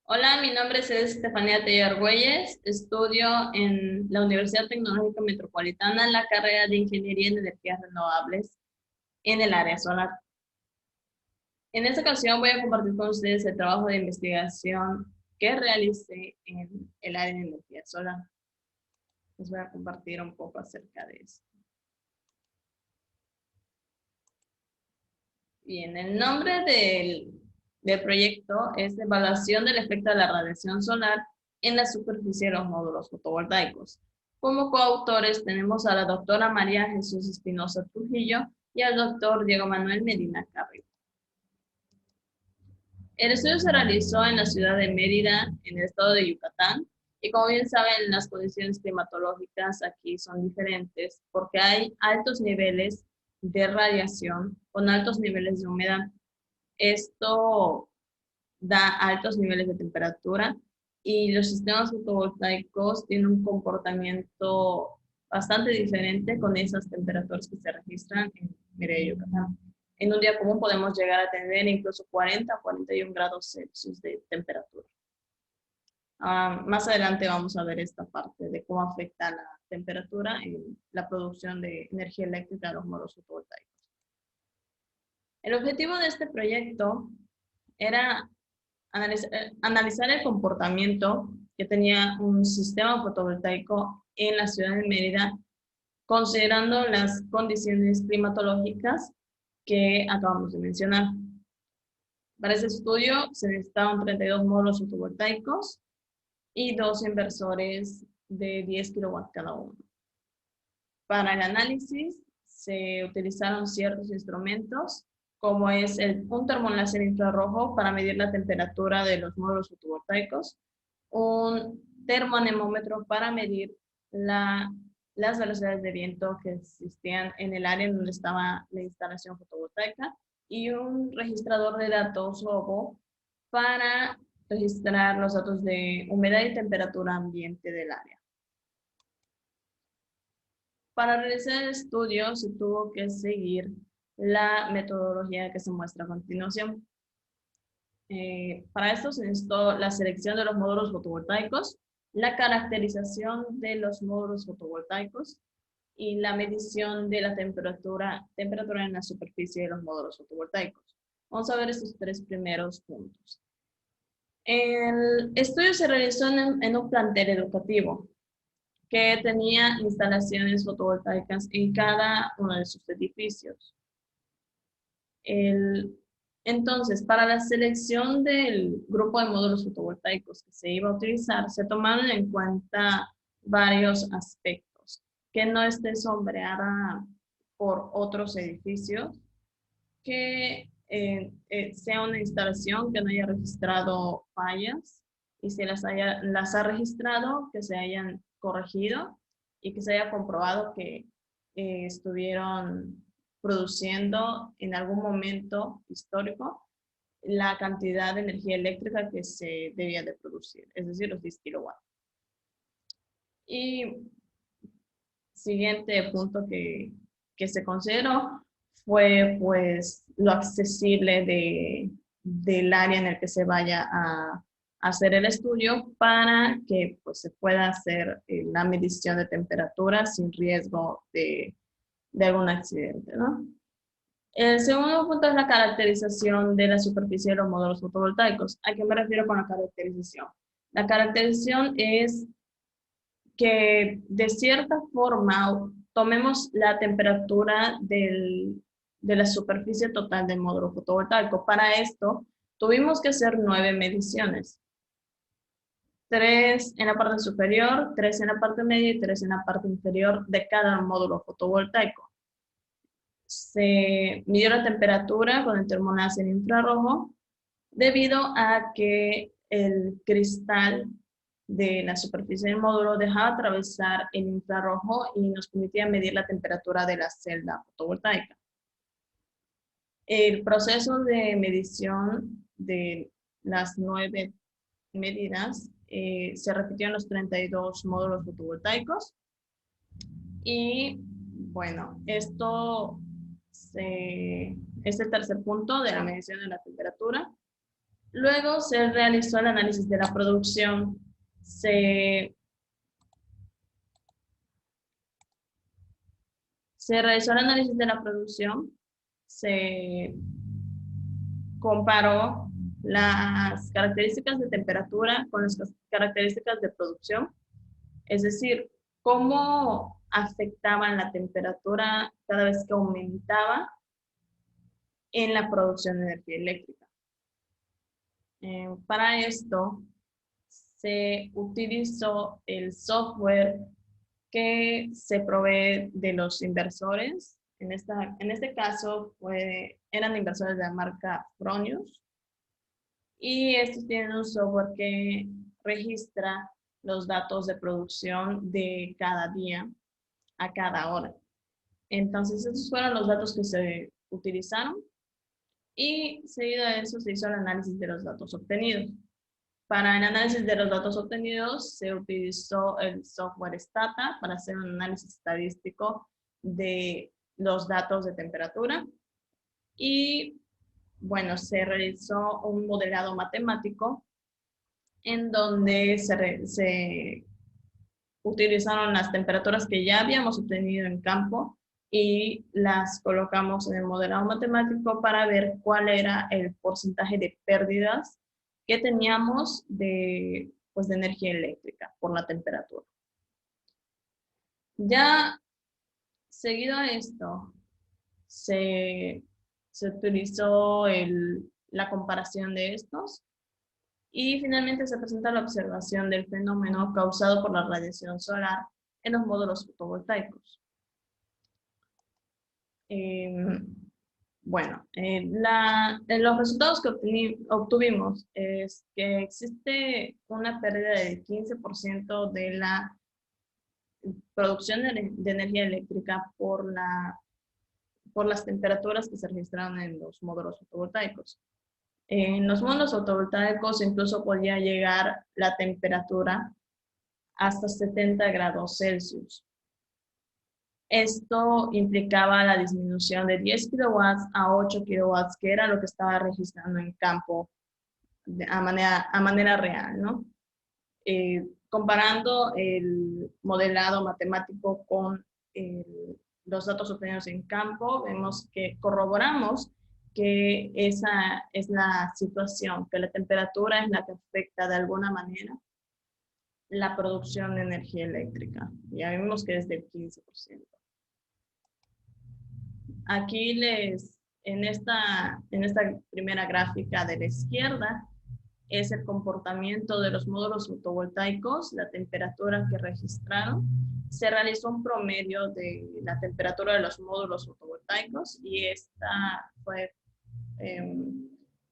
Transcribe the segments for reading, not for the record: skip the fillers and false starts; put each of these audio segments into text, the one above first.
Hola, mi nombre es Estefanía Tello Argüelles, estudio en la Universidad Tecnológica Metropolitana en la carrera de Ingeniería en Energías Renovables en el área solar. En esta ocasión voy a compartir con ustedes el trabajo de investigación que realicé en el área de energía solar. Les voy a compartir un poco acerca de esto. Bien, el nombre del proyecto es Evaluación del efecto de la radiación solar en la superficie de los módulos fotovoltaicos. Como coautores tenemos a la doctora María Jesús Espinosa Trujillo y al doctor Diego Manuel Medina Carrillo. El estudio se realizó en la ciudad de Mérida, en el estado de Yucatán, y como bien saben, las condiciones climatológicas aquí son diferentes porque hay altos niveles de radiación con altos niveles de humedad. Esto da altos niveles de temperatura y los sistemas fotovoltaicos tienen un comportamiento bastante diferente con esas temperaturas que se registran en Mérida, Yucatán. En un día común podemos llegar a tener incluso 40 o 41 grados Celsius de temperatura. Más adelante vamos a ver esta parte de cómo afecta la temperatura en la producción de energía eléctrica de los módulos fotovoltaicos. El objetivo de este proyecto era analizar el comportamiento que tenía un sistema fotovoltaico en la ciudad de Mérida, considerando las condiciones climatológicas que acabamos de mencionar. Para ese estudio se necesitaban 32 módulos fotovoltaicos y dos inversores de 10 kilowatts cada uno. Para el análisis se utilizaron ciertos instrumentos, como es un termoláser infrarrojo para medir la temperatura de los módulos fotovoltaicos, un termoanemómetro para medir las velocidades de viento que existían en el área en donde estaba la instalación fotovoltaica y un registrador de datos ROBO para registrar los datos de humedad y temperatura ambiente del área. Para realizar el estudio se tuvo que seguir la metodología que se muestra a continuación. Para esto se necesitó la selección de los módulos fotovoltaicos, la caracterización de los módulos fotovoltaicos y la medición de la temperatura en la superficie de los módulos fotovoltaicos. Vamos a ver estos tres primeros puntos. El estudio se realizó en un plantel educativo que tenía instalaciones fotovoltaicas en cada uno de sus edificios. Entonces, para la selección del grupo de módulos fotovoltaicos que se iba a utilizar, se tomaron en cuenta varios aspectos, que no esté sombreada por otros edificios, que sea una instalación que no haya registrado fallas y si las ha registrado, que se hayan corregido y que se haya comprobado que estuvieron produciendo en algún momento histórico la cantidad de energía eléctrica que se debía de producir, es decir, los 10 kilowatts. Y siguiente punto que se consideró fue pues lo accesible del área en el que se vaya a hacer el estudio para que pues, se pueda hacer la medición de temperatura sin riesgo de algún accidente, ¿no? El segundo punto es la caracterización de la superficie de los módulos fotovoltaicos. ¿A qué me refiero con la caracterización? La caracterización es que de cierta forma tomemos la temperatura de la superficie total del módulo fotovoltaico. Para esto tuvimos que hacer 9 mediciones. 3 en la parte superior, 3 en la parte media y 3 en la parte inferior de cada módulo fotovoltaico. Se midió la temperatura con el termoláser infrarrojo debido a que el cristal de la superficie del módulo dejaba atravesar el infrarrojo y nos permitía medir la temperatura de la celda fotovoltaica. El proceso de medición de las 9 medidas se repitió en los 32 módulos fotovoltaicos y bueno, es el tercer punto de la medición de la temperatura. Luego se realizó el análisis de la producción. Se realizó el análisis de la producción, se comparó las características de temperatura con las características de producción, es decir, cómo afectaban la temperatura cada vez que aumentaba en la producción de energía eléctrica. Para esto se utilizó el software que se provee de los inversores. En este caso eran inversores de la marca Fronius, y estos tienen un software que registra los datos de producción de cada día a cada hora. Entonces, esos fueron los datos que se utilizaron, y seguido a eso se hizo el análisis de los datos obtenidos. Para el análisis de los datos obtenidos se utilizó el software Stata para hacer un análisis estadístico de los datos de temperatura, y bueno, se realizó un modelado matemático en donde se utilizaron las temperaturas que ya habíamos obtenido en campo y las colocamos en el modelado matemático para ver cuál era el porcentaje de pérdidas que teníamos pues, de energía eléctrica por la temperatura. Ya seguido a esto, se utilizó la comparación de estos, y finalmente se presenta la observación del fenómeno causado por la radiación solar en los módulos fotovoltaicos. Bueno, los resultados que obtuvimos es que existe una pérdida del 15% de la producción de energía eléctrica por las temperaturas que se registraron en los módulos fotovoltaicos. En los módulos fotovoltaicos incluso podía llegar la temperatura hasta 70 grados Celsius. Esto implicaba la disminución de 10 kilowatts a 8 kilowatts, que era lo que estaba registrando en campo a manera real, ¿no? Comparando el modelado matemático con los datos obtenidos en campo, vemos que corroboramos que esa es la situación, que la temperatura es la que afecta de alguna manera la producción de energía eléctrica. Ya vemos que es del 15%. Aquí en esta primera gráfica de la izquierda, es el comportamiento de los módulos fotovoltaicos, la temperatura que registraron. Se realizó un promedio de la temperatura de los módulos fotovoltaicos, y esta fue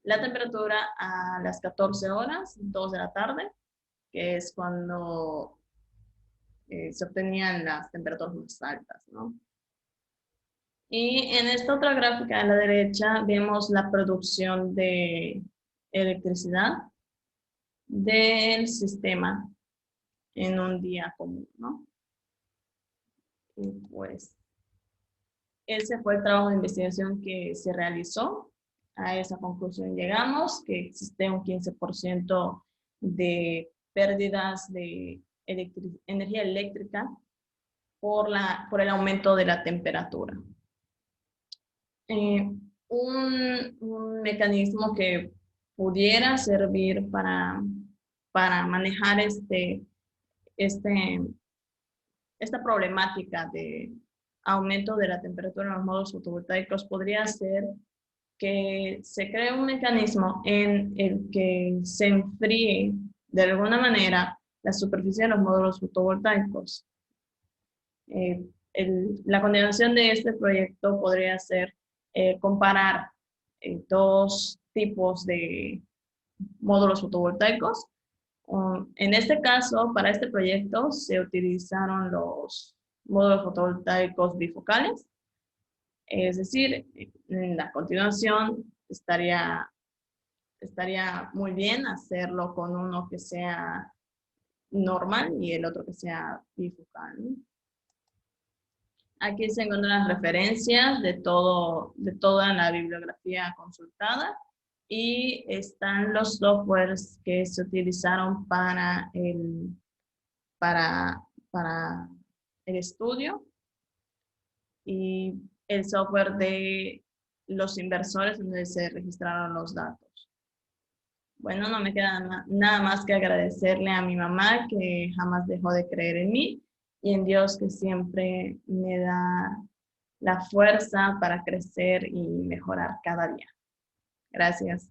la temperatura a las 14 horas, 2 de la tarde, que es cuando se obtenían las temperaturas más altas, ¿no? Y en esta otra gráfica a la derecha vemos la producción de electricidad del sistema en un día común, ¿no? Y pues ese fue el trabajo de investigación que se realizó. A esa conclusión llegamos, que existe un 15% de pérdidas de energía eléctrica por el aumento de la temperatura. Un mecanismo que pudiera servir para manejar esta problemática de aumento de la temperatura en los módulos fotovoltaicos podría ser que se cree un mecanismo en el que se enfríe de alguna manera la superficie de los módulos fotovoltaicos. La continuación de este proyecto podría ser comparar dos tipos de módulos fotovoltaicos. En este caso, para este proyecto, se utilizaron los módulos fotovoltaicos bifocales. Es decir, en la continuación estaría muy bien hacerlo con uno que sea normal y el otro que sea bifocal, ¿no? Aquí se encuentran las referencias de toda la bibliografía consultada, y están los softwares que se utilizaron para, para el estudio y el software de los inversores donde se registraron los datos. Bueno, no me queda nada más que agradecerle a mi mamá que jamás dejó de creer en mí y en Dios que siempre me da la fuerza para crecer y mejorar cada día. Gracias.